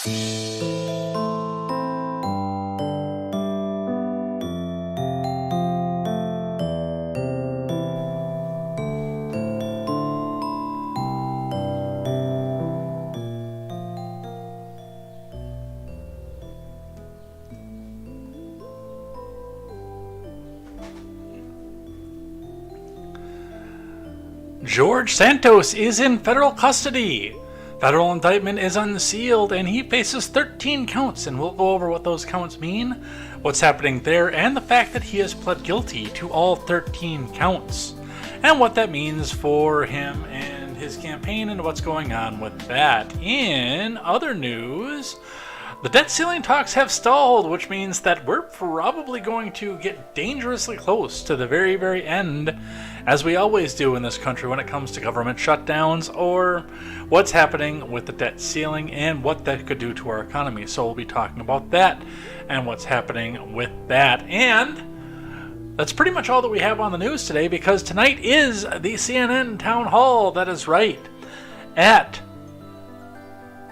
George Santos is in federal custody. Federal indictment is unsealed and he faces 13 counts, and we'll go over what those counts mean, what's happening there, and the fact that he has pled guilty to all 13 counts, and what that means for him and his campaign and what's going on with that. In other news, the debt ceiling talks have stalled, which means that we're probably going to get dangerously close to the very, very end, as we always do in this country when it comes to government shutdowns or what's happening with the debt ceiling and what that could do to our economy. So we'll be talking about that and what's happening with that. And that's pretty much all that we have on the news today, because tonight is the CNN Town Hall. That is right. At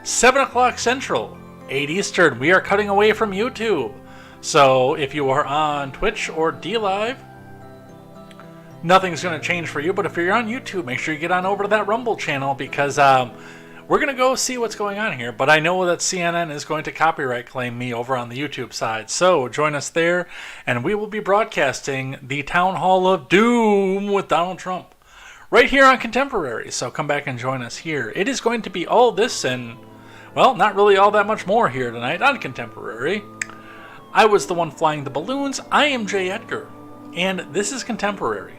7 o'clock Central, 8 Eastern, we are cutting away from YouTube. So if you are on Twitch or DLive, nothing's going to change for you. But if you're on YouTube, make sure you get on over to that Rumble channel, because we're going to go see what's going on here. But I know that CNN is going to copyright claim me over on the YouTube side. So join us there, and we will be broadcasting the Town Hall of Doom with Donald Trump right here on Contemporary. So come back and join us here. It is going to be all this and, well, not really all that much more here tonight on Contemporary. I was the one flying the balloons. I am Jay Edgar, and this is Contemporary.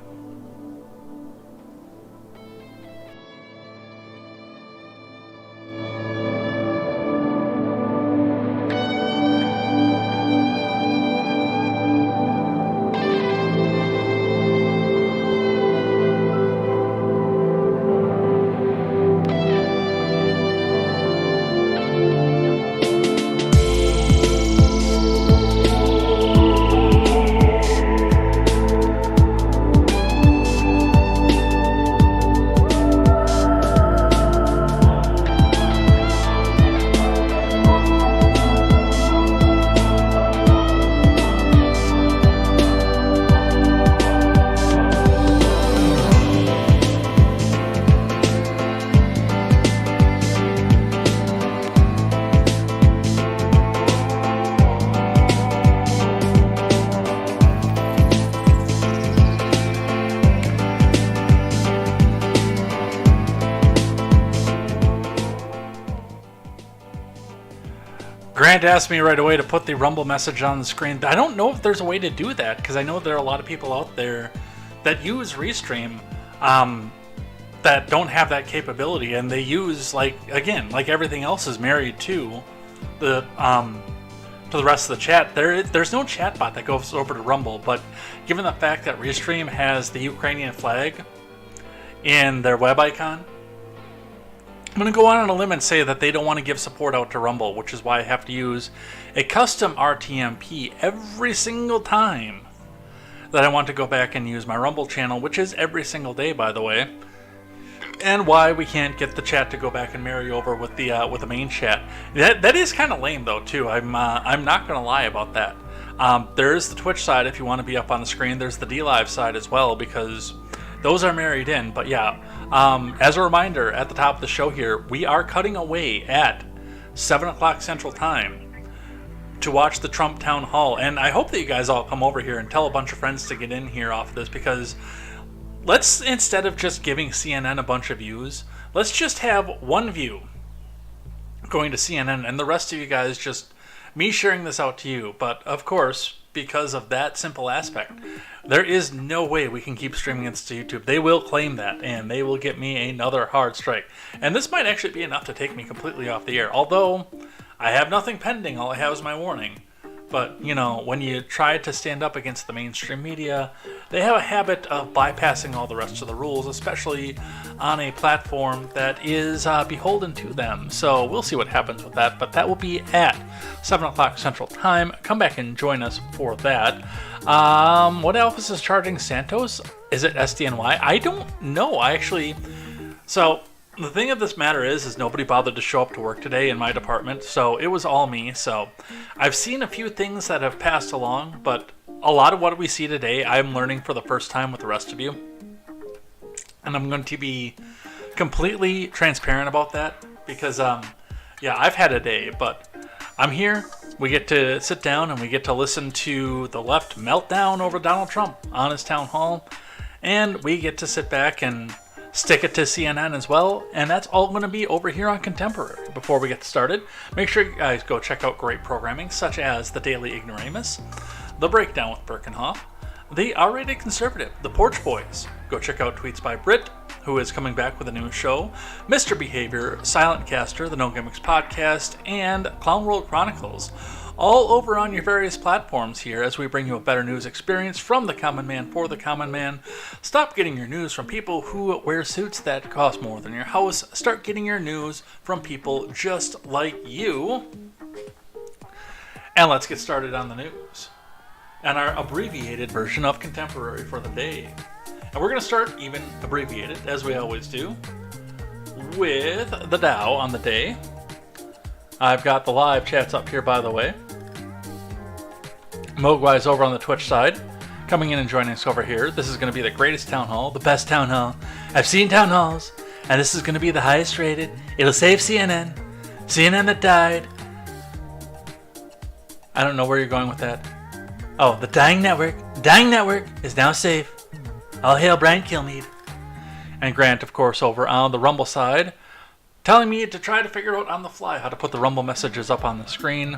Grant asked me right away to put the Rumble message on the screen. I don't know if there's a way to do that, because I know there are a lot of people out there that use Restream that don't have that capability, and they use, like, again, like everything else is married to the rest of the chat. There's no chat bot that goes over to Rumble, but given the fact that Restream has the Ukrainian flag in their web icon, I'm going to go on a limb and say that they don't want to give support out to Rumble, which is why I have to use a custom RTMP every single time that I want to go back and use my Rumble channel, which is every single day, by the way, and why we can't get the chat to go back and marry over with the main chat. That is kind of lame, though, too. I'm not going to lie about that. There is the Twitch side if you want to be up on the screen. There's the DLive side as well, because those are married in. But yeah, as a reminder, at the top of the show here, we are cutting away at 7 o'clock Central Time to watch the Trump Town Hall. And I hope that you guys all come over here and tell a bunch of friends to get in here off of this, because let's, instead of just giving CNN a bunch of views, let's just have one view going to CNN and the rest of you guys just me sharing this out to you. But of course, because of that simple aspect, there is no way we can keep streaming this to YouTube. They will claim that, and they will get me another hard strike. And this might actually be enough to take me completely off the air. Although, I have nothing pending. All I have is my warning. But, you know, when you try to stand up against the mainstream media, they have a habit of bypassing all the rest of the rules, especially on a platform that is beholden to them. So we'll see what happens with that, but that will be at 7 o'clock Central Time. Come back and join us for that. What office is charging Santos? Is it SDNY? I don't know, actually. So The thing of this matter is nobody bothered to show up to work today in my department, so it was all me. So I've seen a few things that have passed along, but a lot of what we see today, I'm learning for the first time with the rest of you. And I'm going to be completely transparent about that because, yeah, I've had a day, but I'm here. We get to sit down and we get to listen to the left meltdown over Donald Trump on his town hall. And we get to sit back and stick it to CNN as well, and that's all going to be over here on Contemporary. Before we get started, make sure you guys go check out great programming such as The Daily Ignoramus, The Breakdown with Birkenhoff, The R-Rated Conservative, The Porch Boys. Go check out Tweets by Brit, who is coming back with a new show, Mr. Behavior, Silent Caster, The No Gimmicks Podcast, and Clown World Chronicles. All over on your various platforms here as we bring you a better news experience from the common man for the common man. Stop getting your news from people who wear suits that cost more than your house. Start getting your news from people just like you. And let's get started on the news and our abbreviated version of Contemporary for the day. And we're going to start even abbreviated, as we always do, with the Dow on the day. I've got the live chats up here, by the way. Mogwai's over on the Twitch side, coming in and joining us over here. This is going to be the greatest town hall, the best town hall. I've seen town halls, and this is going to be the highest rated. It'll save CNN. CNN that died. I don't know where you're going with that. Oh, the dying network. The dying network is now safe. All hail Brian Kilmeade. And Grant, of course, over on the Rumble side, telling me to try to figure out on the fly how to put the Rumble messages up on the screen.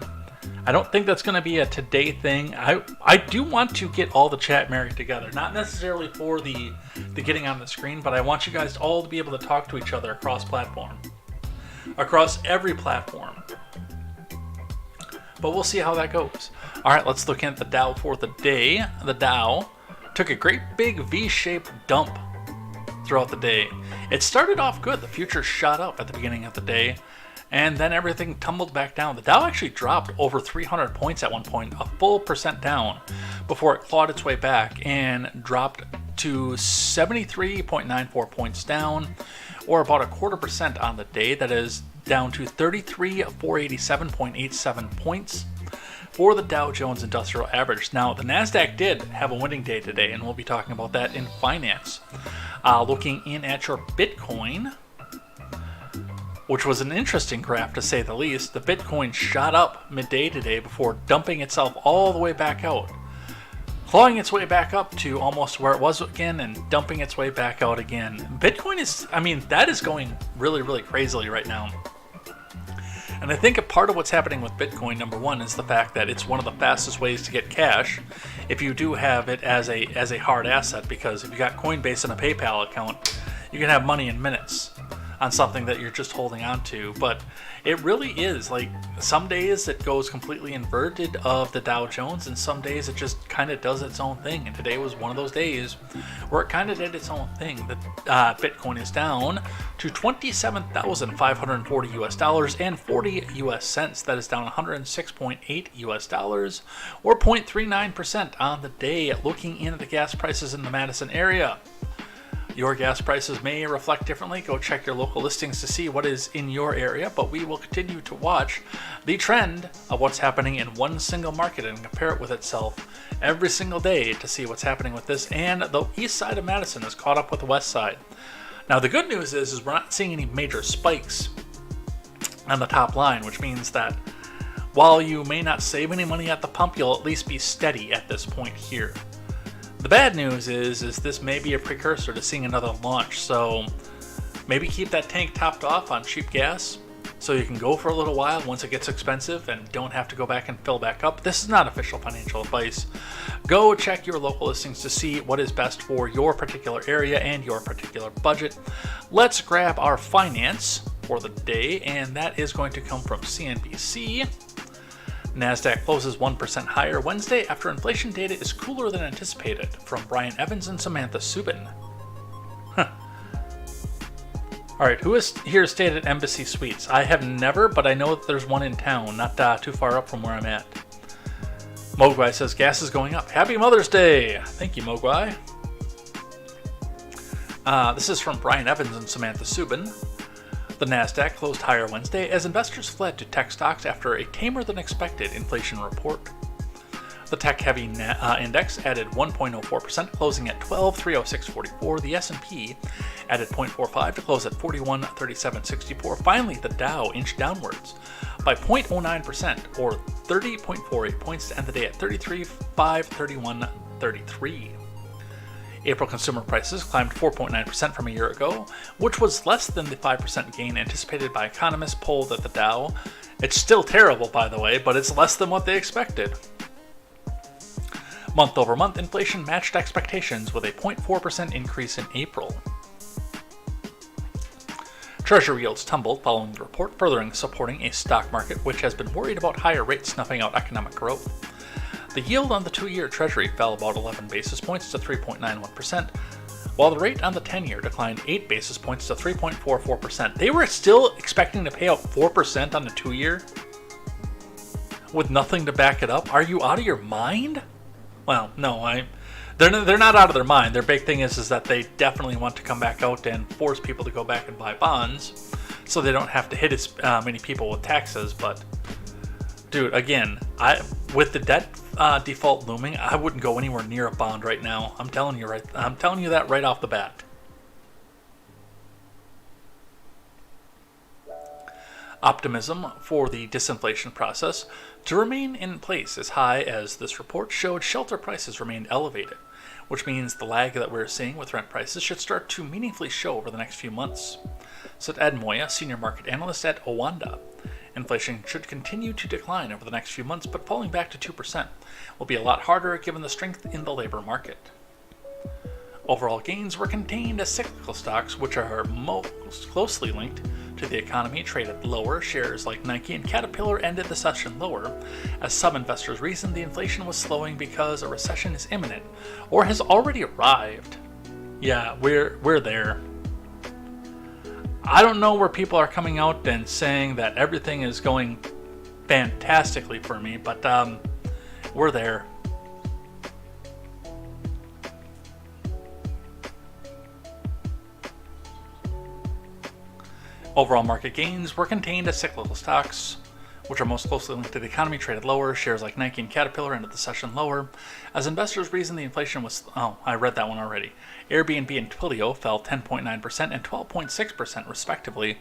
I don't think that's going to be a today thing. I do want to get all the chat married together. Not necessarily for the getting on the screen, but I want you guys all to be able to talk to each other across platform. Across every platform. But we'll see how that goes. Alright, let's look at the Dow for the day. The Dow took a great big V-shaped dump throughout the day. It started off good. The futures shot up at the beginning of the day, and then everything tumbled back down. The Dow actually dropped over 300 points at one point, a full percent down, before it clawed its way back and dropped to 73.94 points down, or about a 0.25% on the day. That is down to 33,487.87 points for the Dow Jones Industrial Average. Now, the NASDAQ did have a winning day today, and we'll be talking about that in finance. Looking in at your Bitcoin, which was an interesting graph to say the least. The Bitcoin shot up midday today before dumping itself all the way back out, clawing its way back up to almost where it was again and dumping its way back out again. Bitcoin is, that is going really, really crazily right now. And I think a part of what's happening with Bitcoin, number one, is the fact that it's one of the fastest ways to get cash if you do have it as a hard asset, because if you got Coinbase and a PayPal account, you can have money in minutes on something that you're just holding on to. But it really is, like, some days it goes completely inverted of the Dow Jones, and some days it just kind of does its own thing. And today was one of those days where it kind of did its own thing. The Bitcoin is down to $27,540 and 40 US cents. That is down 106.8 US dollars, or 0.39% on the day. Looking into the gas prices in the Madison area, your gas prices may reflect differently. Go check your local listings to see what is in your area, but we will continue to watch the trend of what's happening in one single market and compare it with itself every single day to see what's happening with this. And the east side of Madison is caught up with the west side. Now, the good news is we're not seeing any major spikes on the top line, which means that while you may not save any money at the pump, you'll at least be steady at this point here. The bad news is this may be a precursor to seeing another launch, so maybe keep that tank topped off on cheap gas so you can go for a little while once it gets expensive and don't have to go back and fill back up. This is not official financial advice. Go check your local listings to see what is best for your particular area and your particular budget. Let's grab our finance for the day, and that is going to come from CNBC. NASDAQ closes 1% higher Wednesday after inflation data is cooler than anticipated, from Brian Evans and Samantha Subin. Alright, who has here stayed at Embassy Suites? I have never, but I know that there's one in town, not too far up from where I'm at. Mogwai says gas is going up. Happy Mother's Day! Thank you, Mogwai. This is from Brian Evans and Samantha Subin. The Nasdaq closed higher Wednesday as investors fled to tech stocks after a tamer-than-expected inflation report. The tech-heavy index added 1.04%, closing at 12,306.44. The S&P added 0.45 to close at 41,37.64. Finally, the Dow inched downwards by 0.09%, or 30.48 points, to end the day at 33,531.33. April consumer prices climbed 4.9% from a year ago, which was less than the 5% gain anticipated by economists polled at the Dow. It's still terrible, by the way, but it's less than what they expected. Month-over-month inflation matched expectations with a 0.4% increase in April. Treasury yields tumbled following the report, further supporting a stock market which has been worried about higher rates snuffing out economic growth. The yield on the 2-year Treasury fell about 11 basis points to 3.91%, while the rate on the 10-year declined 8 basis points to 3.44%. They were still expecting to pay out 4% on the 2-year? With nothing to back it up? Are you out of your mind? Well, no, they're not out of their mind. Their big thing is that they definitely want to come back out and force people to go back and buy bonds so they don't have to hit as many people with taxes. But, dude, again, with the debt default looming, I wouldn't go anywhere near a bond right now. I'm telling you that right off the bat. Optimism for the disinflation process to remain in place as high as this report showed shelter prices remained elevated, which means the lag that we're seeing with rent prices should start to meaningfully show over the next few months. Said Ed Moya, senior market analyst at Owanda. Inflation should continue to decline over the next few months, but falling back to 2% will be a lot harder given the strength in the labor market. Overall gains were contained as cyclical stocks, which are most closely linked to the economy, traded lower. Shares like Nike and Caterpillar ended the session lower, as some investors reasoned the inflation was slowing because a recession is imminent or has already arrived. Yeah, we're there. I don't know where people are coming out and saying that everything is going fantastically for me, but we're there. Overall market gains were contained as cyclical stocks, which are most closely linked to the economy, traded lower. Shares like Nike and Caterpillar ended the session lower, as investors reasoned the inflation was... Oh, I read that one already. Airbnb and Twilio fell 10.9% and 12.6% respectively.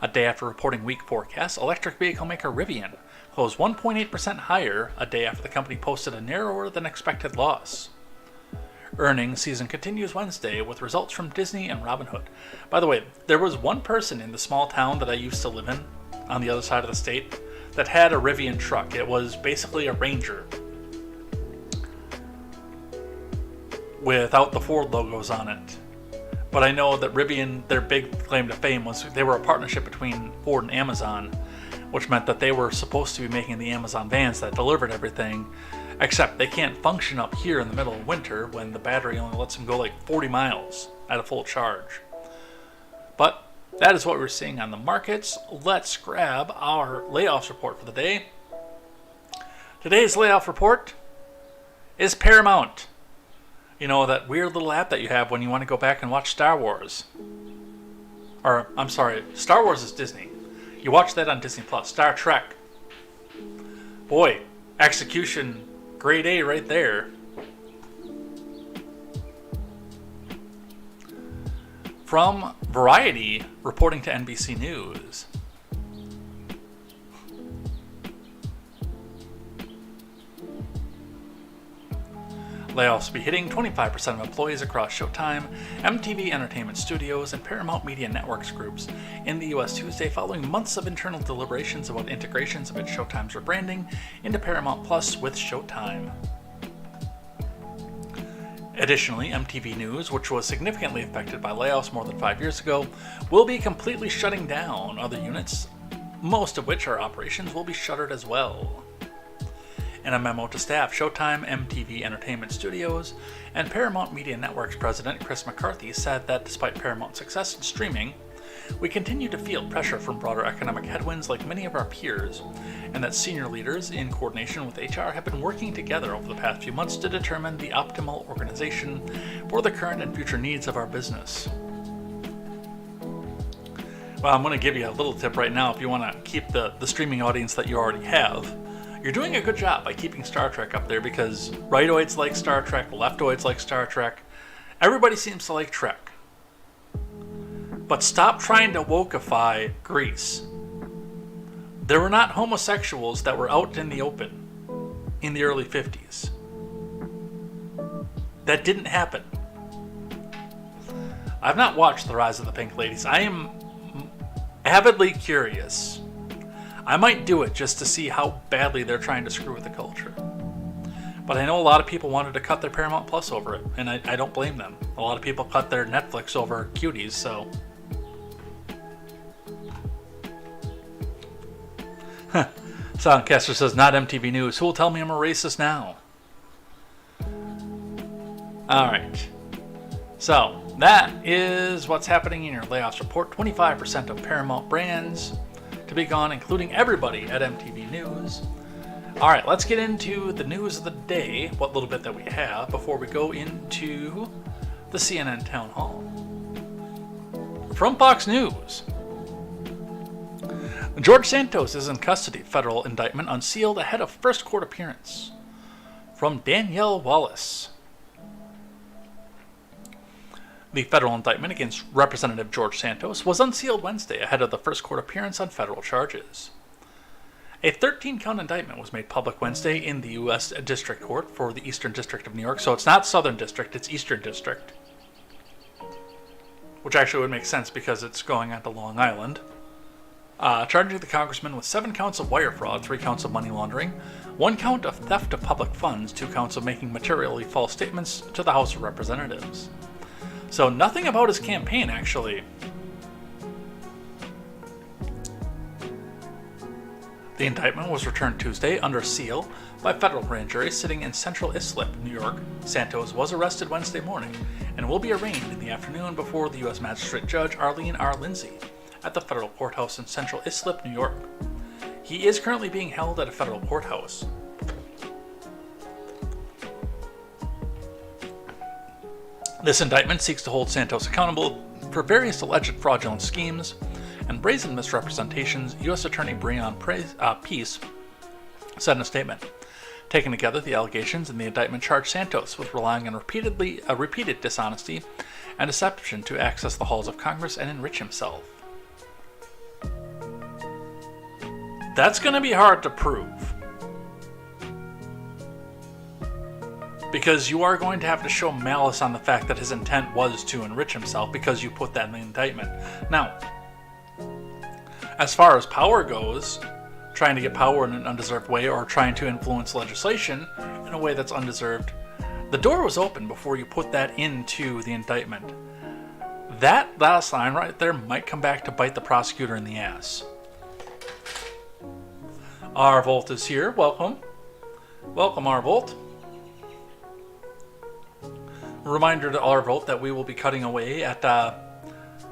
A day after reporting weak forecasts, electric vehicle maker Rivian closed 1.8% higher a day after the company posted a narrower than expected loss. Earnings season continues Wednesday with results from Disney and Robinhood. By the way, there was one person in the small town that I used to live in, on the other side of the state, that had a Rivian truck. It was basically a Ranger without the Ford logos on it. But I know that Rivian, their big claim to fame was they were a partnership between Ford and Amazon, which meant that they were supposed to be making the Amazon vans that delivered everything, except they can't function up here in the middle of winter when the battery only lets them go like 40 miles at a full charge. But that is what we're seeing on the markets. Let's grab our layoffs report for the day. Today's layoff report is Paramount. You know, that weird little app that you have when you want to go back and watch Star Wars. Or, I'm sorry, Star Wars is Disney. You watch that on Disney Plus. Star Trek. Boy, execution grade A right there. From Variety, reporting to NBC News. Layoffs will be hitting 25% of employees across Showtime, MTV Entertainment Studios, and Paramount Media Networks groups in the U.S. Tuesday following months of internal deliberations about integrations of its Showtime's rebranding into Paramount Plus with Showtime. Additionally, MTV News, which was significantly affected by layoffs more than 5 years ago, will be completely shutting down. Other units, most of which are operations, will be shuttered as well. In a memo to staff, Showtime, MTV Entertainment Studios, and Paramount Media Networks president Chris McCarthy said that despite Paramount's success in streaming, we continue to feel pressure from broader economic headwinds like many of our peers, and that senior leaders, in coordination with HR, have been working together over the past few months to determine the optimal organization for the current and future needs of our business. Well, I'm going to give you a little tip right now if you want to keep the streaming audience that you already have. You're doing a good job by keeping Star Trek up there because rightoids like Star Trek, leftoids like Star Trek. Everybody seems to like Trek. But stop trying to wokeify Greece. There were not homosexuals that were out in the open in the early 50s. That didn't happen. I've not watched The Rise of the Pink Ladies. I am avidly curious. I might do it just to see how badly they're trying to screw with the culture. But I know a lot of people wanted to cut their Paramount Plus over it, and I don't blame them. A lot of people cut their Netflix over Cuties, so... Soundcaster says, not MTV News. Who will tell me I'm a racist now? Alright. So, that is what's happening in your layoffs report. 25% of Paramount brands to be gone, including everybody at MTV News. Alright, let's get into the news of the day, what little bit that we have, before we go into the CNN Town Hall. From Fox News. George Santos is in custody. Federal indictment unsealed ahead of first court appearance. From Danielle Wallace. The federal indictment against Representative George Santos was unsealed Wednesday ahead of the first court appearance on federal charges. A 13-count indictment was made public Wednesday in the U.S. District Court for the Eastern District of New York. So it's not Southern District, it's Eastern District. Which actually would make sense because it's going on to Long Island. Charging the congressman with 7 counts of wire fraud, 3 counts of money laundering, 1 count of theft of public funds, 2 counts of making materially false statements to the House of Representatives. So nothing about his campaign, actually. The indictment was returned Tuesday under seal by federal grand jury sitting in Central Islip, New York. Santos was arrested Wednesday morning and will be arraigned in the afternoon before the U.S. Magistrate Judge Arlene R. Lindsay at the federal courthouse in Central Islip, New York. He is currently being held at a federal courthouse. This indictment seeks to hold Santos accountable for various alleged fraudulent schemes and brazen misrepresentations, U.S. Attorney Breon Peace said in a statement. Taken together, the allegations in the indictment charge Santos with relying on repeated dishonesty and deception to access the halls of Congress and enrich himself. That's going to be hard to prove. Because you are going to have to show malice on the fact that his intent was to enrich himself because you put that in the indictment. Now, as far as power goes, trying to get power in an undeserved way or trying to influence legislation in a way that's undeserved, the door was open before you put that into the indictment. That last line right there might come back to bite the prosecutor in the ass. R. Volt is here. Welcome. Welcome, R. Volt. Reminder to R. Volt that we will be cutting away at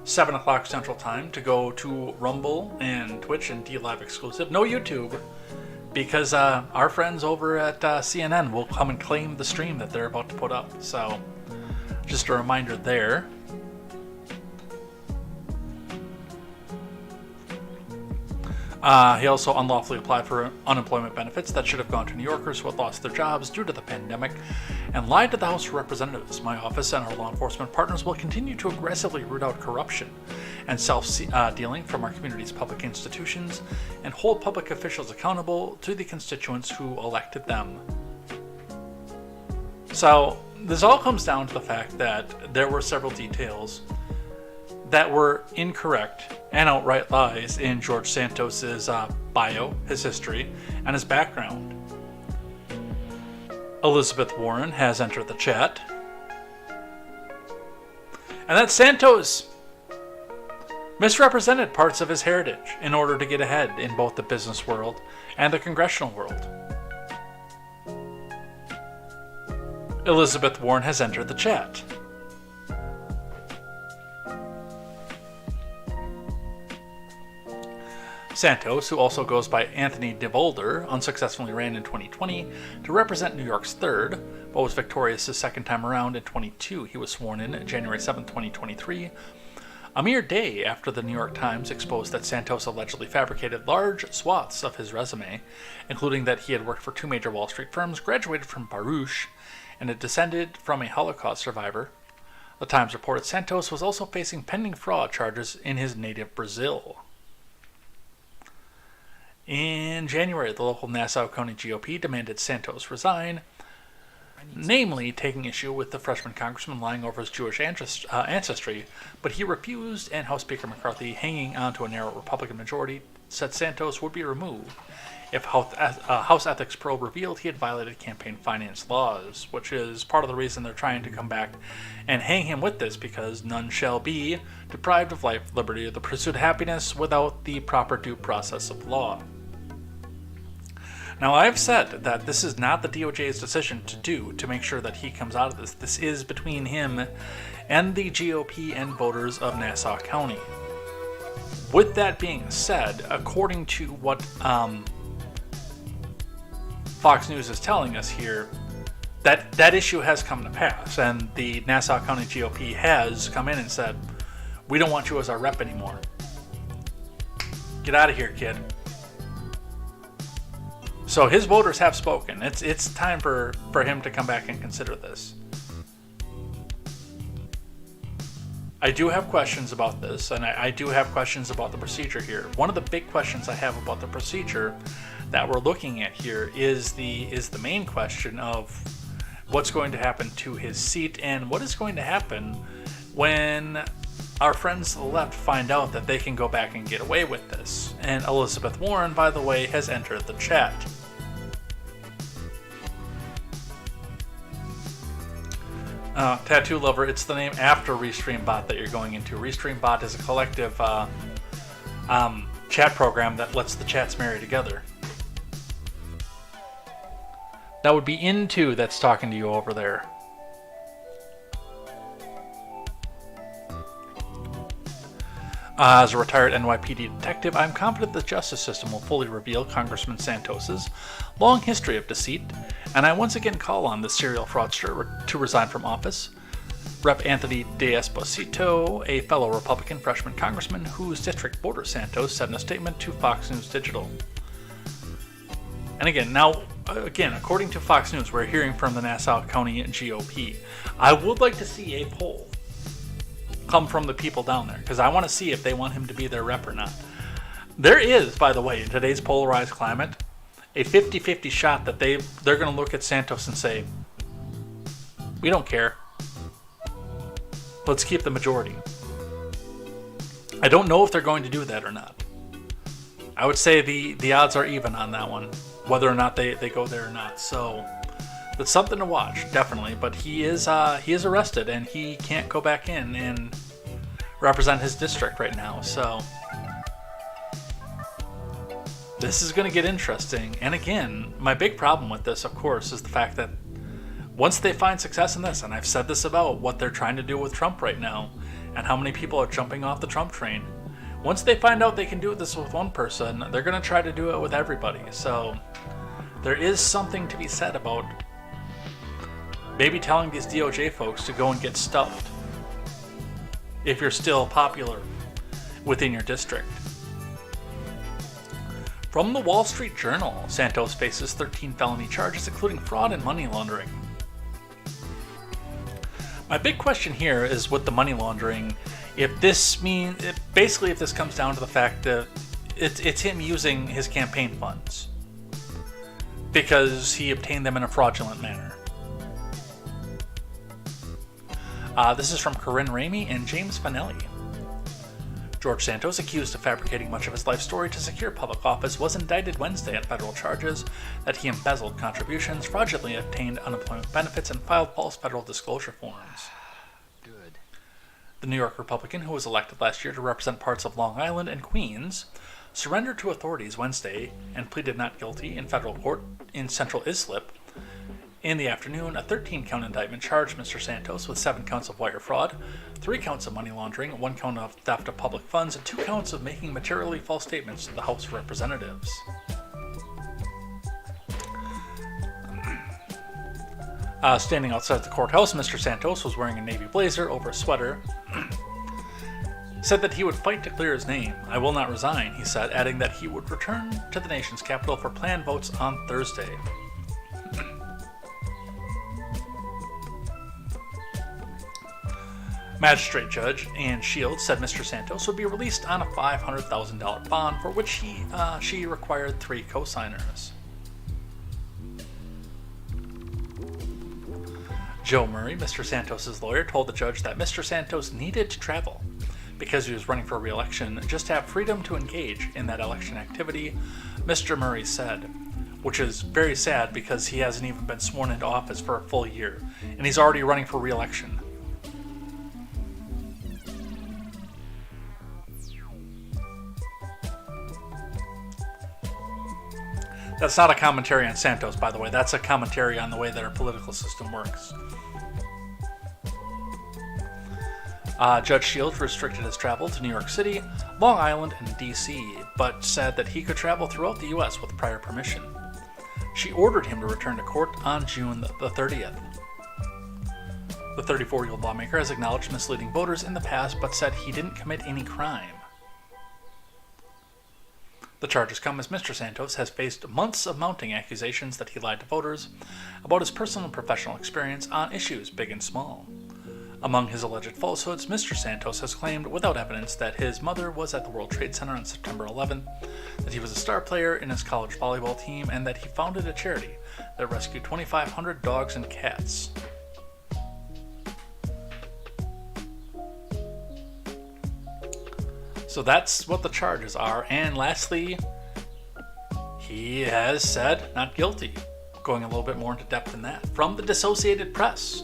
7 o'clock Central Time to go to Rumble and Twitch and D-Live exclusive. No YouTube, because our friends over at CNN will come and claim the stream that they're about to put up. So, just a reminder there. He also unlawfully applied for unemployment benefits that should have gone to New Yorkers who had lost their jobs due to the pandemic and lied to the House of Representatives. My office and our law enforcement partners will continue to aggressively root out corruption and self-dealing from our community's public institutions and hold public officials accountable to the constituents who elected them. So, this all comes down to the fact that there were several details that were incorrect and outright lies in George Santos's bio, his history, and his background. Elizabeth Warren has entered the chat. And that Santos misrepresented parts of his heritage in order to get ahead in both the business world and the congressional world. Elizabeth Warren has entered the chat. Santos, who also goes by Anthony DeVolder, unsuccessfully ran in 2020 to represent New York's 3rd, but was victorious his second time around in 2022. He was sworn in January 7, 2023, A mere day after the New York Times exposed that Santos allegedly fabricated large swaths of his resume, including that he had worked for 2 major Wall Street firms, graduated from Baruch, and had descended from a Holocaust survivor, the Times reported Santos was also facing pending fraud charges in his native Brazil. In January, the local Nassau County GOP demanded Santos resign, namely taking issue with the freshman congressman lying over his Jewish ancestry, but he refused, and House Speaker McCarthy, hanging on to a narrow Republican majority, said Santos would be removed if House Ethics probe revealed he had violated campaign finance laws, which is part of the reason they're trying to come back and hang him with this, because none shall be deprived of life, liberty, or the pursuit of happiness without the proper due process of law. Now, I've said that this is not the DOJ's decision to make sure that he comes out of this. This is between him and the GOP and voters of Nassau County. With that being said, according to what Fox News is telling us here, that issue has come to pass, and the Nassau County GOP has come in and said, we don't want you as our rep anymore. Get out of here, kid. So his voters have spoken. It's time for him to come back and consider this. I do have questions about this, and I do have questions about the procedure here. One of the big questions I have about the procedure that we're looking at here is the main question of what's going to happen to his seat, and what is going to happen when our friends to the left find out that they can go back and get away with this. And Elizabeth Warren, by the way, has entered the chat. Tattoo Lover, it's the name after ReStreamBot that you're going into. ReStreamBot is a collective chat program that lets the chats marry together. That would be Into that's talking to you over there. As a retired NYPD detective, I'm confident the justice system will fully reveal Congressman Santos's long history of deceit, and I once again call on the serial fraudster to resign from office. Rep. Anthony D'Esposito, a fellow Republican freshman congressman whose district borders Santos, said in a statement to Fox News Digital. And again, according to Fox News, we're hearing from the Nassau County GOP. I would like to see a poll come from the people down there, because I want to see if they want him to be their rep or not. There is, by the way, in today's polarized climate, a 50-50 shot that they're going to look at Santos and say, we don't care. Let's keep the majority. I don't know if they're going to do that or not. I would say the odds are even on that one, whether or not they go there or not. So that's something to watch, definitely. But he is arrested, and he can't go back in and represent his district right now. So this is going to get interesting. And again, my big problem with this, of course, is the fact that once they find success in this, and I've said this about what they're trying to do with Trump right now, and how many people are jumping off the Trump train, once they find out they can do this with one person, they're going to try to do it with everybody. So there is something to be said about maybe telling these DOJ folks to go and get stuffed if you're still popular within your district. From the Wall Street Journal, Santos faces 13 felony charges, including fraud and money laundering. My big question here is with the money laundering, if this comes down to the fact that it's him using his campaign funds because he obtained them in a fraudulent manner. This is from Corinne Ramey and James Fanelli. George Santos, accused of fabricating much of his life story to secure public office, was indicted Wednesday on federal charges that he embezzled contributions, fraudulently obtained unemployment benefits, and filed false federal disclosure forms. Good. The New York Republican, who was elected last year to represent parts of Long Island and Queens, surrendered to authorities Wednesday and pleaded not guilty in federal court in Central Islip. In the afternoon, a 13-count indictment charged Mr. Santos with 7 counts of wire fraud, 3 counts of money laundering, 1 count of theft of public funds, and 2 counts of making materially false statements to the House of Representatives. Standing outside the courthouse, Mr. Santos was wearing a navy blazer over a sweater. said that he would fight to clear his name. "I will not resign," he said, adding that he would return to the nation's capital for planned votes on Thursday. Magistrate Judge Ann Shields said Mr. Santos would be released on a $500,000 bond for which she required 3 co-signers. Joe Murray, Mr. Santos' lawyer, told the judge that Mr. Santos needed to travel because he was running for re-election, just to have freedom to engage in that election activity, Mr. Murray said, which is very sad because he hasn't even been sworn into office for a full year, and he's already running for re-election. That's not a commentary on Santos, by the way. That's a commentary on the way that our political system works. Judge Shields restricted his travel to New York City, Long Island, and D.C., but said that he could travel throughout the U.S. with prior permission. She ordered him to return to court on June the 30th. The 34-year-old lawmaker has acknowledged misleading voters in the past, but said he didn't commit any crime. The charges come as Mr. Santos has faced months of mounting accusations that he lied to voters about his personal and professional experience on issues big and small. Among his alleged falsehoods, Mr. Santos has claimed without evidence that his mother was at the World Trade Center on September 11th, that he was a star player in his college volleyball team, and that he founded a charity that rescued 2,500 dogs and cats. So that's what the charges are. And lastly, he has said not guilty. Going a little bit more into depth than that. From the Associated Press.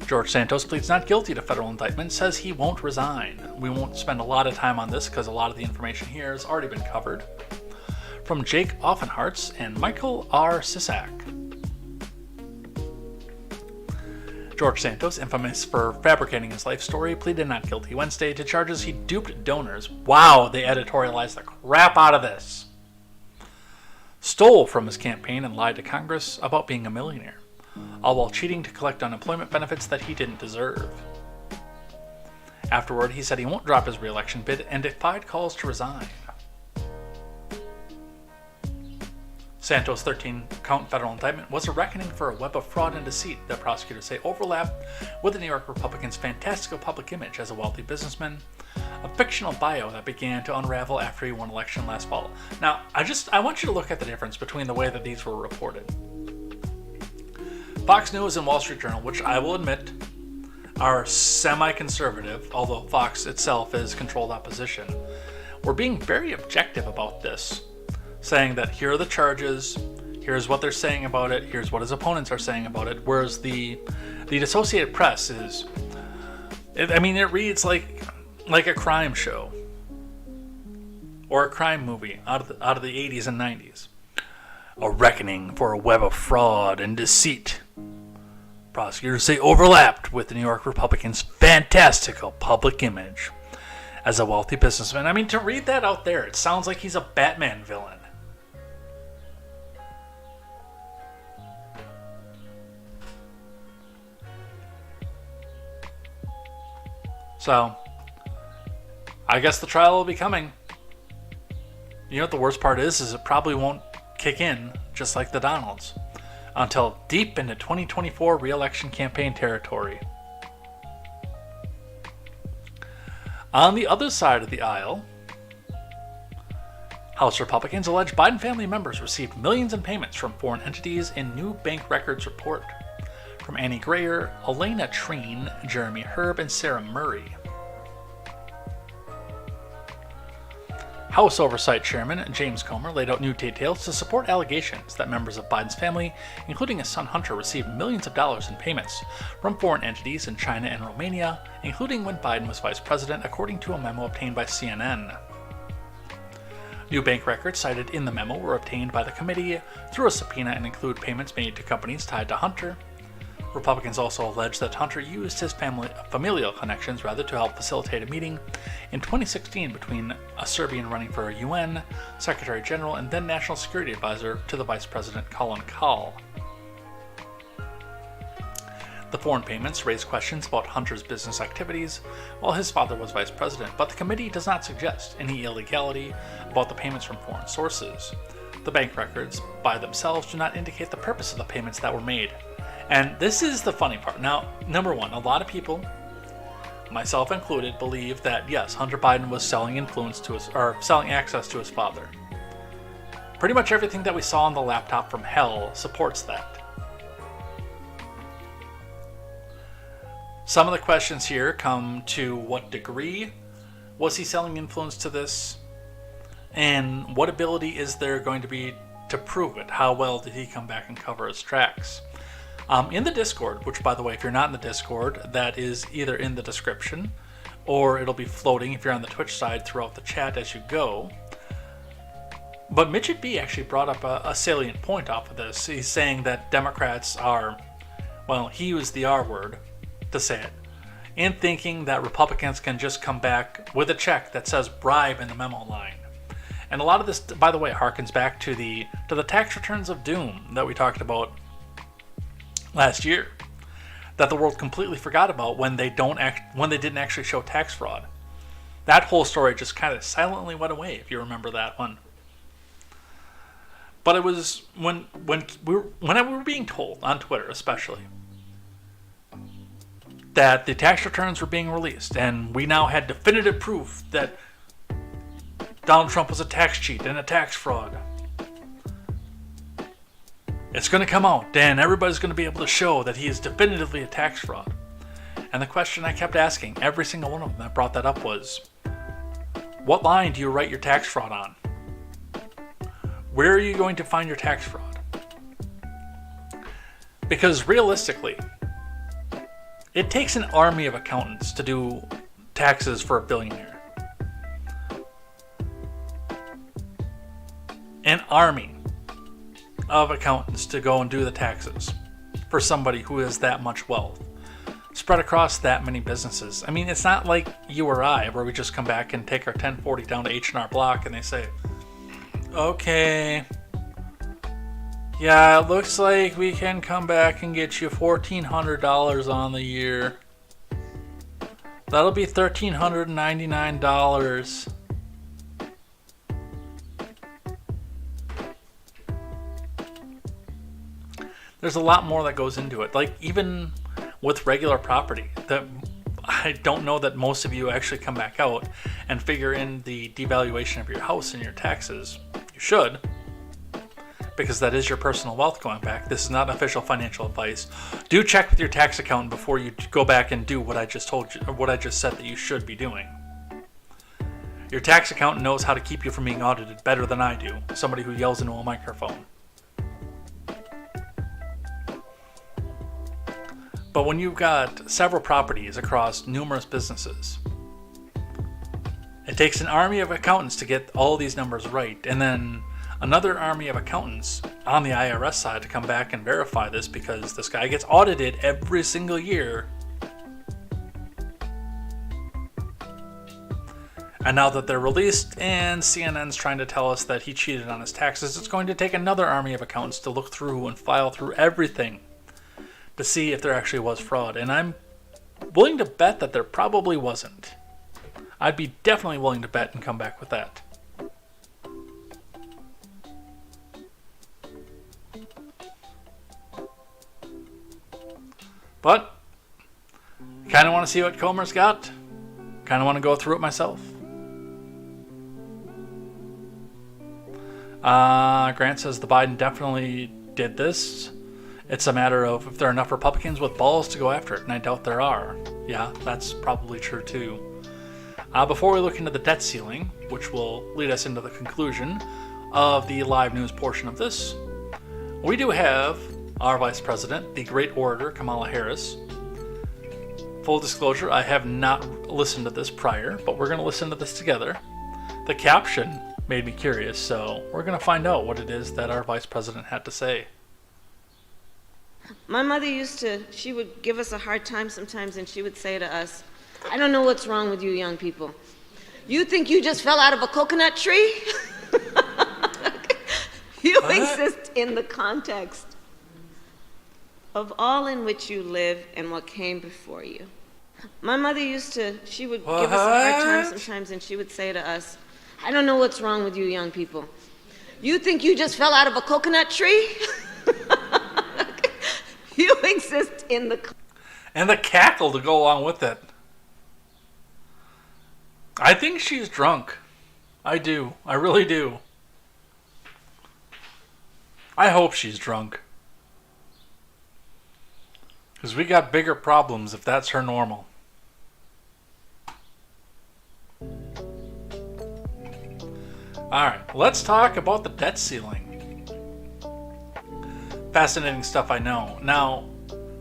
George Santos pleads not guilty to federal indictment, says he won't resign. We won't spend a lot of time on this because a lot of the information here has already been covered. From Jake Offenhartz and Michael R. Sisak. George Santos, infamous for fabricating his life story, pleaded not guilty Wednesday to charges he duped donors. Wow, they editorialized the crap out of this. Stole from his campaign and lied to Congress about being a millionaire, all while cheating to collect unemployment benefits that he didn't deserve. Afterward, he said he won't drop his re-election bid and defied calls to resign. Santos' 13-count federal indictment was a reckoning for a web of fraud and deceit that prosecutors say overlapped with the New York Republican's fantastical public image as a wealthy businessman, a fictional bio that began to unravel after he won election last fall. Now, I want you to look at the difference between the way that these were reported. Fox News and Wall Street Journal, which I will admit are semi-conservative, although Fox itself is controlled opposition, were being very objective about this, saying that here are the charges, here's what they're saying about it, here's what his opponents are saying about it, whereas the Associated Press is, it reads like a crime show or a crime movie out of the 80s and 90s. A reckoning for a web of fraud and deceit. Prosecutors say overlapped with the New York Republican's fantastical public image as a wealthy businessman. I mean, to read that out there, it sounds like he's a Batman villain. So, I guess the trial will be coming. You know what the worst part is it probably won't kick in, just like the Donalds, until deep into 2024 re-election campaign territory. On the other side of the aisle, House Republicans allege Biden family members received millions in payments from foreign entities in new bank records report. From Annie Grayer, Elena Treen, Jeremy Herb, and Sarah Murray. House Oversight Chairman James Comer laid out new details to support allegations that members of Biden's family, including his son Hunter, received millions of dollars in payments from foreign entities in China and Romania, including when Biden was vice president, according to a memo obtained by CNN. New bank records cited in the memo were obtained by the committee through a subpoena and include payments made to companies tied to Hunter. Republicans also allege that Hunter used his familial connections to help facilitate a meeting in 2016 between a Serbian running for a UN Secretary General and then National Security Advisor to the Vice President Colin Kahl. The foreign payments raised questions about Hunter's business activities while his father was vice president, but the committee does not suggest any illegality about the payments from foreign sources. The bank records by themselves do not indicate the purpose of the payments that were made. And this is the funny part. Now, number one, a lot of people, myself included, believe that yes, Hunter Biden was selling selling access to his father. Pretty much everything that we saw on the laptop from hell supports that. Some of the questions here come to what degree was he selling influence to this? And what ability is there going to be to prove it? How well did he come back and cover his tracks? In the Discord, which by the way, if you're not in the Discord, that is either in the description or it'll be floating if you're on the Twitch side throughout the chat as you go. But Midget B actually brought up a salient point off of this. He's saying that Democrats are, well, he used the R word to say it, in thinking that Republicans can just come back with a check that says bribe in the memo line. And a lot of this, by the way, harkens back to the tax returns of doom that we talked about last year, that the world completely forgot about when they didn't actually show tax fraud. That whole story just kind of silently went away, if you remember that one. But it was when we were being told on Twitter, especially, that the tax returns were being released, and we now had definitive proof that Donald Trump was a tax cheat and a tax fraud. It's going to come out, and everybody's going to be able to show that he is definitively a tax fraud. And the question I kept asking every single one of them that brought that up was, what line do you write your tax fraud on? Where are you going to find your tax fraud? Because realistically, it takes an army of accountants to do taxes for a billionaire. An army of accountants to go and do the taxes for somebody who has that much wealth spread across that many businesses. I mean, it's not like you or I, where we just come back and take our 1040 down to H&R Block and they say, okay, yeah, it looks like we can come back and get you $1,400 on the year. That'll be $1,399. There's a lot more that goes into it. Like, even with regular property, that I don't know that most of you actually come back out and figure in the devaluation of your house and your taxes. You should, because that is your personal wealth going back. This is not official financial advice. Do check with your tax accountant before you go back and do what I just told you, or what I just said that you should be doing. Your tax accountant knows how to keep you from being audited better than I do, somebody who yells into a microphone. But when you've got several properties across numerous businesses, it takes an army of accountants to get all these numbers right, and then another army of accountants on the IRS side to come back and verify this, because this guy gets audited every single year. And now that they're released and CNN's trying to tell us that he cheated on his taxes, it's going to take another army of accountants to look through and file through everything to see if there actually was fraud. And I'm willing to bet that there probably wasn't. I'd be definitely willing to bet and come back with that. But kind of want to see what Comer's got. Kind of want to go through it myself. Grant says the Biden definitely did this. It's a matter of if there are enough Republicans with balls to go after it, and I doubt there are. Yeah, that's probably true too. Before we look into the debt ceiling, which will lead us into the conclusion of the live news portion of this, we do have our Vice President, the great orator Kamala Harris. Full disclosure, I have not listened to this prior, but we're going to listen to this together. The caption made me curious, so we're going to find out what it is that our Vice President had to say. My mother she would give us a hard time sometimes, and she would say to us, I don't know what's wrong with you young people. You think you just fell out of a coconut tree? You exist in the context of all in which you live and what came before you. My mother she would give us a hard time sometimes, and she would say to us, I don't know what's wrong with you young people. You think you just fell out of a coconut tree? You exist in the... And the cackle to go along with it. I think she's drunk. I do. I really do. I hope she's drunk. Because we got bigger problems if that's her normal. Alright, let's talk about the debt ceiling. Fascinating stuff, I know. Now,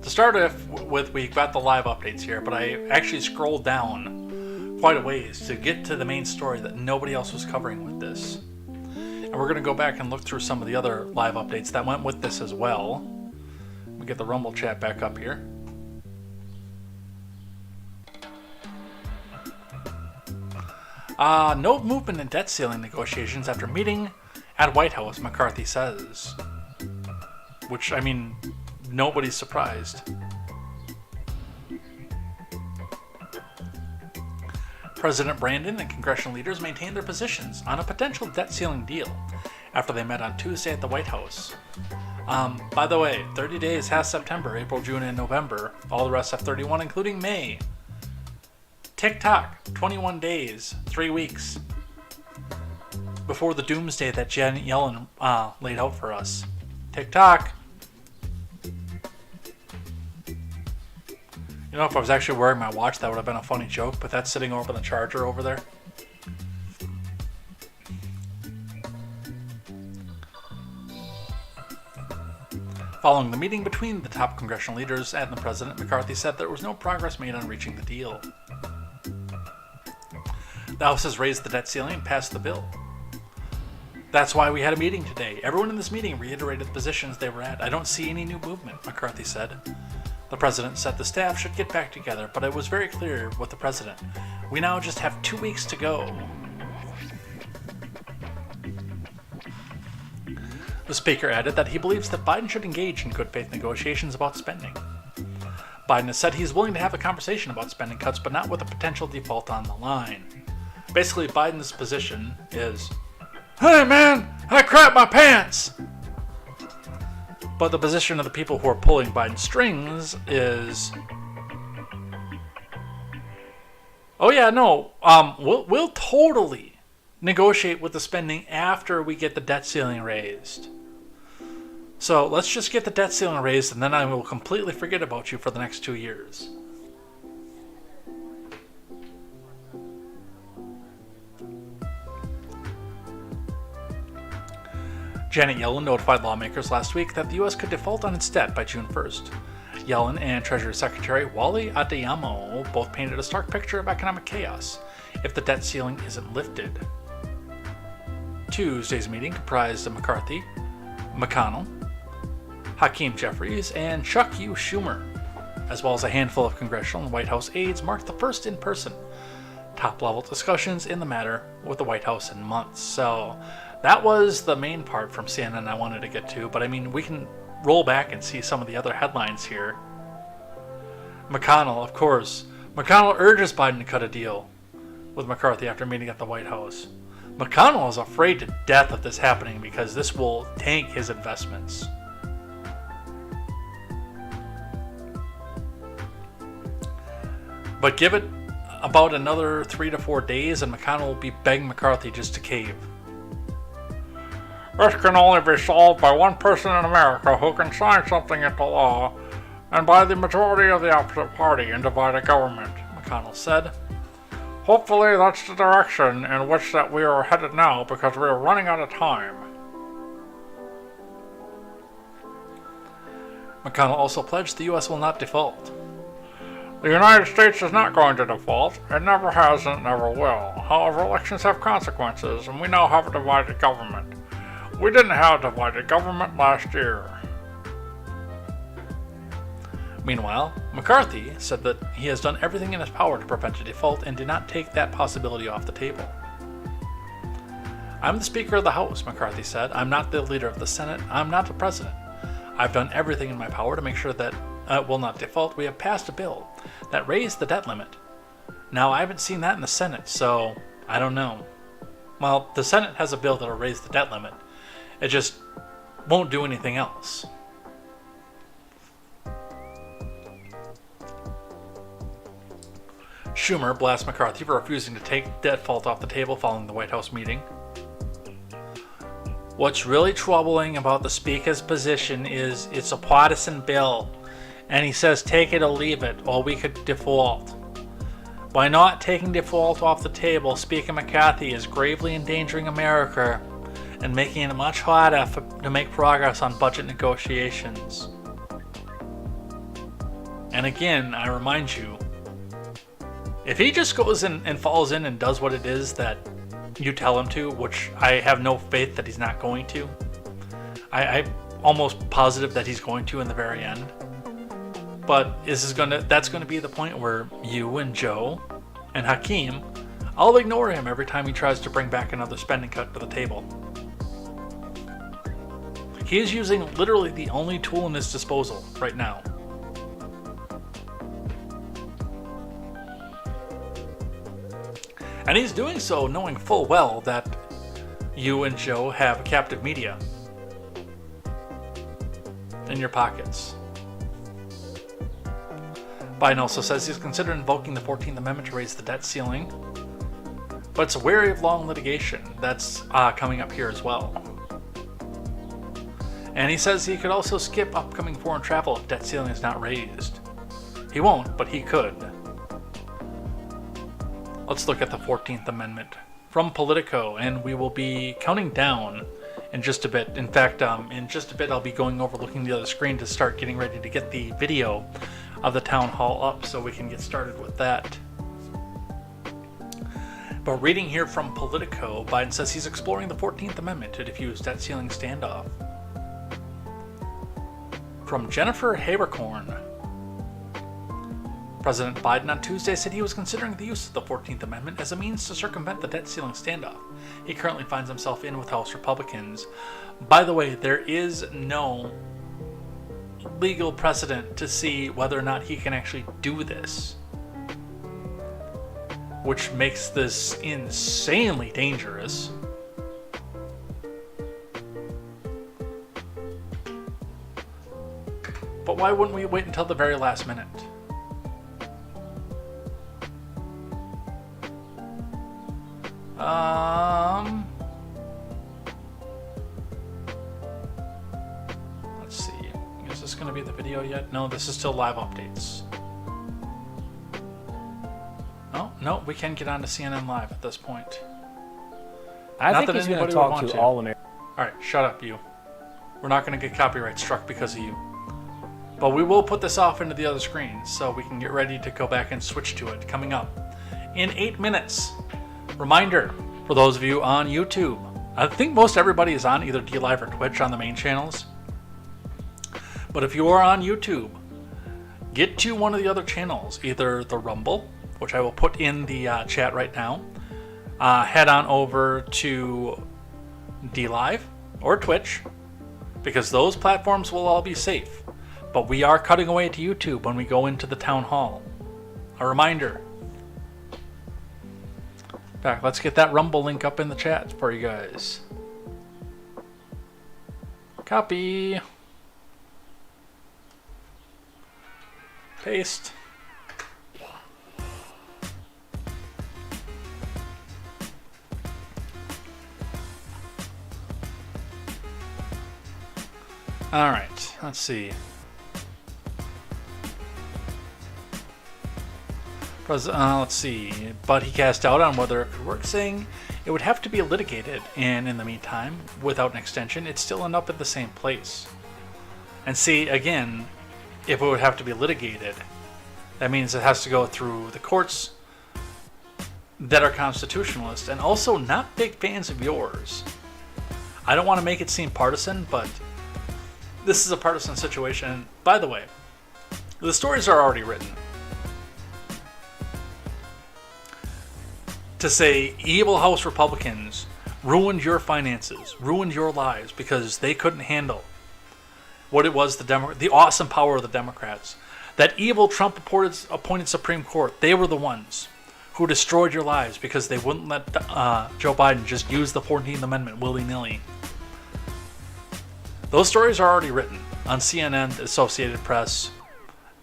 to start off with, we've got the live updates here, but I actually scrolled down quite a ways to get to the main story that nobody else was covering with this. And we're going to go back and look through some of the other live updates that went with this as well. We get the Rumble chat back up here. No movement in debt ceiling negotiations after meeting at White House, McCarthy says. Which, I mean, nobody's surprised. President Brandon and congressional leaders maintained their positions on a potential debt ceiling deal after they met on Tuesday at the White House. By the way, 30 days has September, April, June, and November. All the rest have 31, including May. Tick-tock, 21 days, 3 weeks. Before the doomsday that Janet Yellen laid out for us. Tick-tock. You know, if I was actually wearing my watch, that would have been a funny joke, but that's sitting over the charger over there. Following the meeting between the top congressional leaders and the president, McCarthy said there was no progress made on reaching the deal. The House has raised the debt ceiling and passed the bill. That's why we had a meeting today. Everyone in this meeting reiterated the positions they were at. I don't see any new movement, McCarthy said. The president said the staff should get back together, but it was very clear with the president. We now just have 2 weeks to go. The speaker added that he believes that Biden should engage in good faith negotiations about spending. Biden has said he's willing to have a conversation about spending cuts, but not with a potential default on the line. Basically, Biden's position is, hey man, I crapped my pants! But the position of the people who are pulling Biden's strings is, oh yeah, no, we'll totally negotiate with the spending after we get the debt ceiling raised. So let's just get the debt ceiling raised, and then I will completely forget about you for the next 2 years. Janet Yellen notified lawmakers last week that the U.S. could default on its debt by June 1st. Yellen and Treasury Secretary Wally Adeyemo both painted a stark picture of economic chaos if the debt ceiling isn't lifted. Tuesday's meeting comprised of McCarthy, McConnell, Hakeem Jeffries, and Chuck U. Schumer, as well as a handful of congressional and White House aides, marked the first in-person top-level discussions in the matter with the White House in months. So that was the main part from CNN I wanted to get to, but I mean, we can roll back and see some of the other headlines here. McConnell, of course. McConnell urges Biden to cut a deal with McCarthy after meeting at the White House. McConnell is afraid to death of this happening because this will tank his investments. But give it about another 3 to 4 days and McConnell will be begging McCarthy just to cave. This can only be solved by one person in America who can sign something into law, and by the majority of the opposite party and divide a government, McConnell said. Hopefully that's the direction in which that we are headed now, because we are running out of time. McConnell also pledged the U.S. will not default. The United States is not going to default. It never has and it never will. However, elections have consequences, and we now have a divided government. We didn't have a divided government last year. Meanwhile, McCarthy said that he has done everything in his power to prevent a default and did not take that possibility off the table. I'm the Speaker of the House, McCarthy said. I'm not the leader of the Senate. I'm not the president. I've done everything in my power to make sure that will not default. We have passed a bill that raised the debt limit. Now, I haven't seen that in the Senate, so I don't know. Well, the Senate has a bill that'll raise the debt limit. It just won't do anything else. Schumer blasts McCarthy for refusing to take default off the table following the White House meeting. What's really troubling about the Speaker's position is it's a partisan bill, and he says take it or leave it, or we could default. By not taking default off the table, Speaker McCarthy is gravely endangering America and making it much harder to make progress on budget negotiations. And again, I remind you, if he just goes in and falls in and does what it is that you tell him to, which I have no faith that he's not going to, I'm almost positive that he's going to in the very end. But that's gonna be the point where you and Joe and Hakeem, I'll ignore him every time he tries to bring back another spending cut to the table. He is using literally the only tool in his disposal right now. And he's doing so knowing full well that you and Joe have captive media in your pockets. Biden also says he's considered invoking the 14th Amendment to raise the debt ceiling, but it's wary of long litigation. That's coming up here as well. And he says he could also skip upcoming foreign travel if debt ceiling is not raised. He won't, but he could. Let's look at the 14th Amendment from Politico, and we will be counting down in just a bit. In fact, in just a bit I'll be going over looking at the other screen to start getting ready to get the video of the town hall up so we can get started with that. But reading here from Politico, Biden says he's exploring the 14th Amendment to defuse debt ceiling standoff. From Jennifer Habercorn, President Biden on Tuesday said he was considering the use of the 14th Amendment as a means to circumvent the debt ceiling standoff he currently finds himself in with House Republicans. By the way, there is no legal precedent to see whether or not he can actually do this, which makes this insanely dangerous. But why wouldn't we wait until the very last minute? Let's see. Is this going to be the video yet? No, this is still live updates. Oh, no, we can get on to CNN Live at this point. I think he's going to talk to all Americans. All right, shut up, you. We're not going to get copyright struck because of you. But we will put this off into the other screen so we can get ready to go back and switch to it coming up in 8 minutes. Reminder for those of you on YouTube. I think most everybody is on either DLive or Twitch on the main channels. But if you are on YouTube, get to one of the other channels, either the Rumble, which I will put in the chat right now. Head on over to DLive or Twitch, because those platforms will all be safe. But we are cutting away to YouTube when we go into the town hall. A reminder. In fact, let's get that Rumble link up in the chat for you guys. Copy. Paste. All right, let's see. Let's see. But he cast doubt on whether it could work, saying it would have to be litigated, and in the meantime, without an extension, it'd still end up at the same place. And see, again, if it would have to be litigated, that means it has to go through the courts that are constitutionalist and also not big fans of yours. I don't want to make it seem partisan, but this is a partisan situation. By the way, the stories are already written. To say evil House Republicans ruined your finances, ruined your lives because they couldn't handle what it was the awesome power of the Democrats. That evil Trump appointed Supreme Court, they were the ones who destroyed your lives because they wouldn't let Joe Biden just use the 14th Amendment willy-nilly. Those stories are already written on CNN, Associated Press,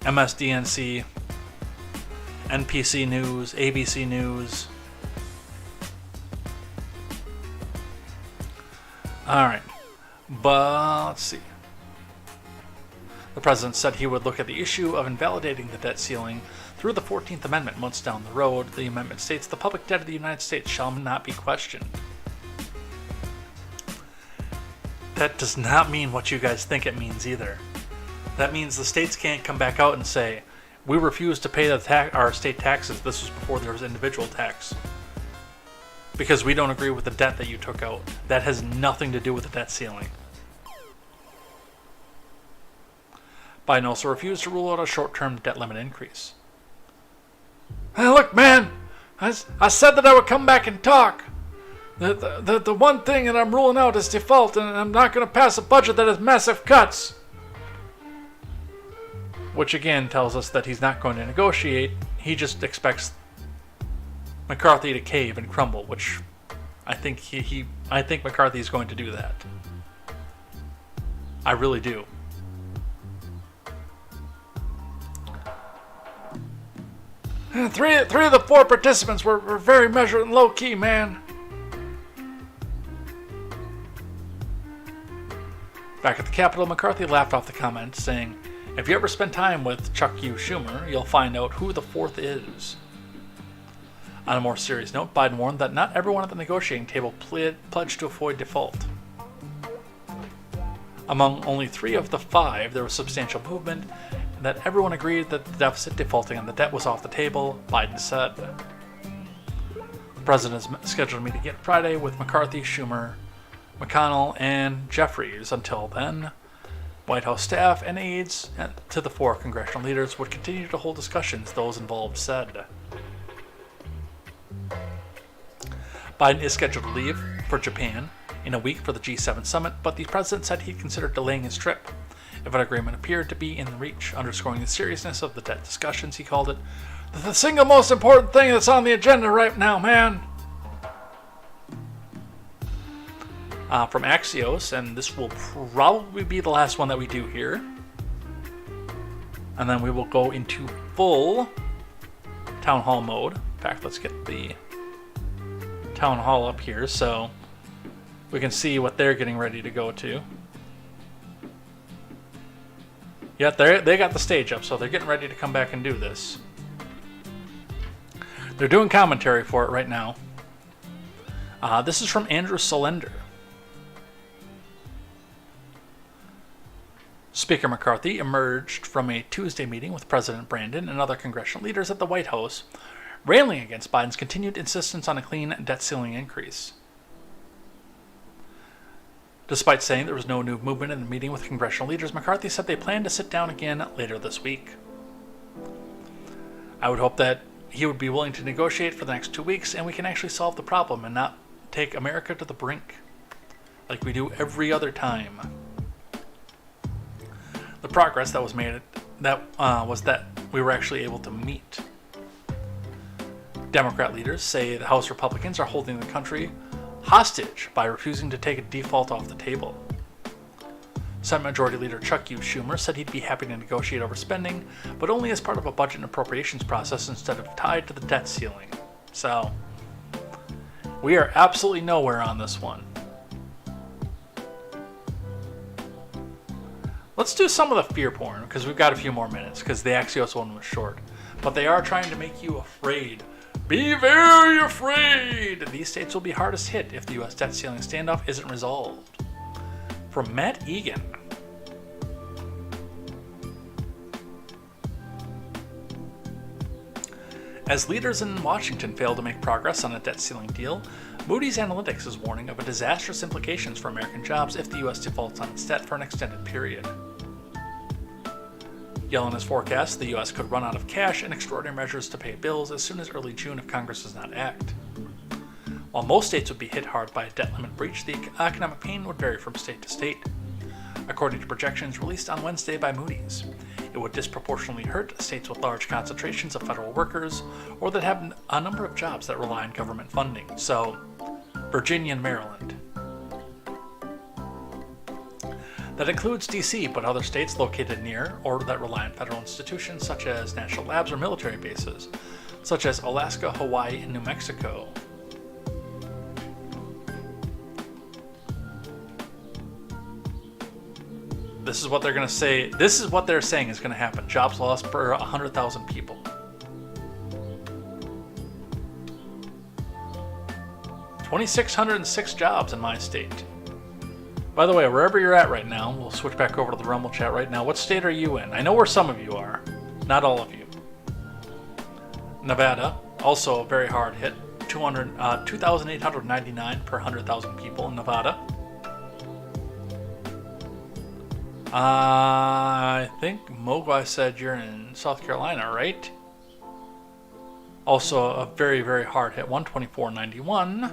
MSDNC, NPC News, ABC News. Alright, but let's see. The president said he would look at the issue of invalidating the debt ceiling through the 14th Amendment months down the road. The amendment states the public debt of the United States shall not be questioned. That does not mean what you guys think it means either. That means the states can't come back out and say, we refuse to pay our state taxes. This was before there was individual tax. Because we don't agree with the debt that you took out. That has nothing to do with the debt ceiling. Biden also refused to rule out a short-term debt limit increase. Hey, look, man, I said that I would come back and talk. The one thing that I'm ruling out is default, and I'm not going to pass a budget that has massive cuts. Which again tells us that he's not going to negotiate. He just expects McCarthy to cave and crumble, which I think I think McCarthy is going to do that. I really do. Three of the four participants were very measured and low-key, man. Back at the Capitol, McCarthy laughed off the comment, saying, if you ever spend time with Chuck U. Schumer, you'll find out who the fourth is. On a more serious note, Biden warned that not everyone at the negotiating table pledged to avoid default. Among only 3 of the 5, there was substantial movement, and that everyone agreed that the deficit defaulting on the debt was off the table, Biden said. The president is scheduled to meet again Friday with McCarthy, Schumer, McConnell, and Jeffries. Until then, White House staff and aides to the 4 congressional leaders would continue to hold discussions, those involved said. Biden is scheduled to leave for Japan in a week for the G7 summit, but the president said he'd consider delaying his trip if an agreement appeared to be in reach, underscoring the seriousness of the debt discussions. He called it the single most important thing that's on the agenda right now, man. From Axios, and this will probably be the last one that we do here. And then we will go into full town hall mode. In fact, let's get the town hall up here so we can see what they're getting ready to go to. Yeah, they got the stage up, so they're getting ready to come back and do this. They're doing commentary for it right now. This is from Andrew Solender. Speaker McCarthy emerged from a Tuesday meeting with President Brandon and other congressional leaders at the White House, railing against Biden's continued insistence on a clean debt ceiling increase. Despite saying there was no new movement in the meeting with congressional leaders, McCarthy said they plan to sit down again later this week. I would hope that he would be willing to negotiate for the next 2 weeks and we can actually solve the problem and not take America to the brink like we do every other time. The progress that was made was that we were actually able to meet. Democrat leaders say the House Republicans are holding the country hostage by refusing to take a default off the table. Senate Majority Leader Chuck U. Schumer said he'd be happy to negotiate over spending, but only as part of a budget and appropriations process instead of tied to the debt ceiling. So, we are absolutely nowhere on this one. Let's do some of the fear porn, because we've got a few more minutes, because the Axios one was short. But they are trying to make you afraid. Be very afraid! These states will be hardest hit if the U.S. debt ceiling standoff isn't resolved. From Matt Egan. As leaders in Washington fail to make progress on a debt ceiling deal, Moody's Analytics is warning of a disastrous implications for American jobs if the U.S. defaults on its debt for an extended period. Yellen has forecast the U.S. could run out of cash and extraordinary measures to pay bills as soon as early June if Congress does not act. While most states would be hit hard by a debt limit breach, the economic pain would vary from state to state. according to projections released on Wednesday by Moody's. It would disproportionately hurt states with large concentrations of federal workers or that have a number of jobs that rely on government funding. So, Virginia and Maryland. That includes D.C., but other states located near or that rely on federal institutions such as national labs or military bases, such as Alaska, Hawaii, and New Mexico. This is what they're going to say. This is what they're saying is going to happen. Jobs lost per 100,000 people. $2,606 jobs in my state. By the way, wherever you're at right now, we'll switch back over to the Rumble chat right now. What state are you in? I know where some of you are. Not all of you. Nevada, also very hard hit. 2,899 per 100,000 people in Nevada. I think Mogwai said you're in South Carolina, right? Also a very, very hard hit. 124.91.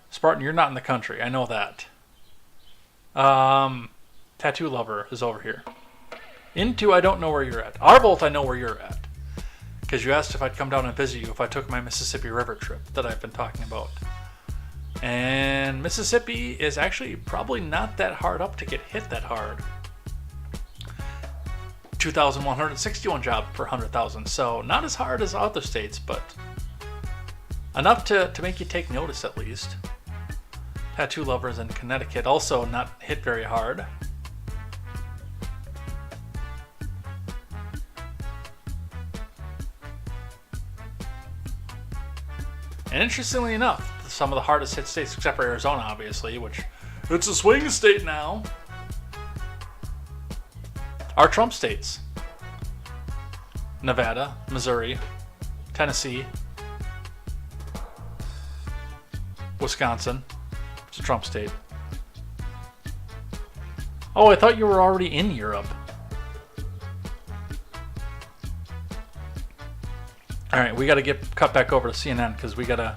Spartan, you're not in the country. I know that. Tattoo Lover is over here. Into, I don't know where you're at. Arvolt, I know where you're at. Because you asked if I'd come down and visit you if I took my Mississippi River trip that I've been talking about. And Mississippi is actually probably not that hard up to get hit that hard. 2,161 jobs per 100,000. So not as hard as other states, but enough to make you take notice at least. Tattoo Lovers in Connecticut also not hit very hard. And interestingly enough, some of the hardest hit states, except for Arizona, obviously, which it's a swing state now, are Trump states. Nevada, Missouri, Tennessee, Wisconsin. It's a Trump state. Oh, I thought you were already in Europe. Alright, we got to get cut back over to CNN because we got to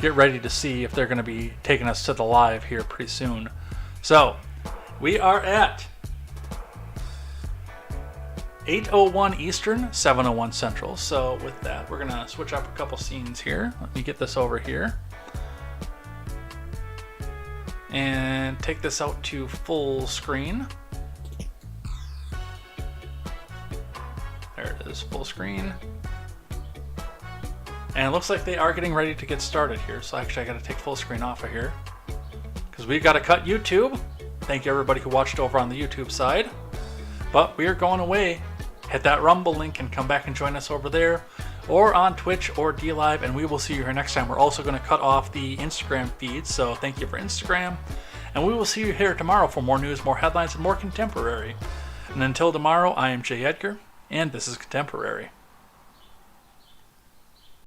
get ready to see if they're going to be taking us to the live here pretty soon. So, we are at 8:01 Eastern, 7:01 Central. So with that, we're going to switch up a couple scenes here. Let me get this over here. And take this out to full screen. There it is, full screen. And it looks like they are getting ready to get started here. So actually I got to take full screen off of here because we've got to cut YouTube. Thank you everybody who watched over on the YouTube side. But we are going away. Hit that Rumble link and come back and join us over there or on Twitch or DLive, and we will see you here next time. We're also going to cut off the Instagram feed, so thank you for Instagram. And we will see you here tomorrow for more news, more headlines, and more contemporary. And until tomorrow, I am Jay Edgar, and this is Contemporary.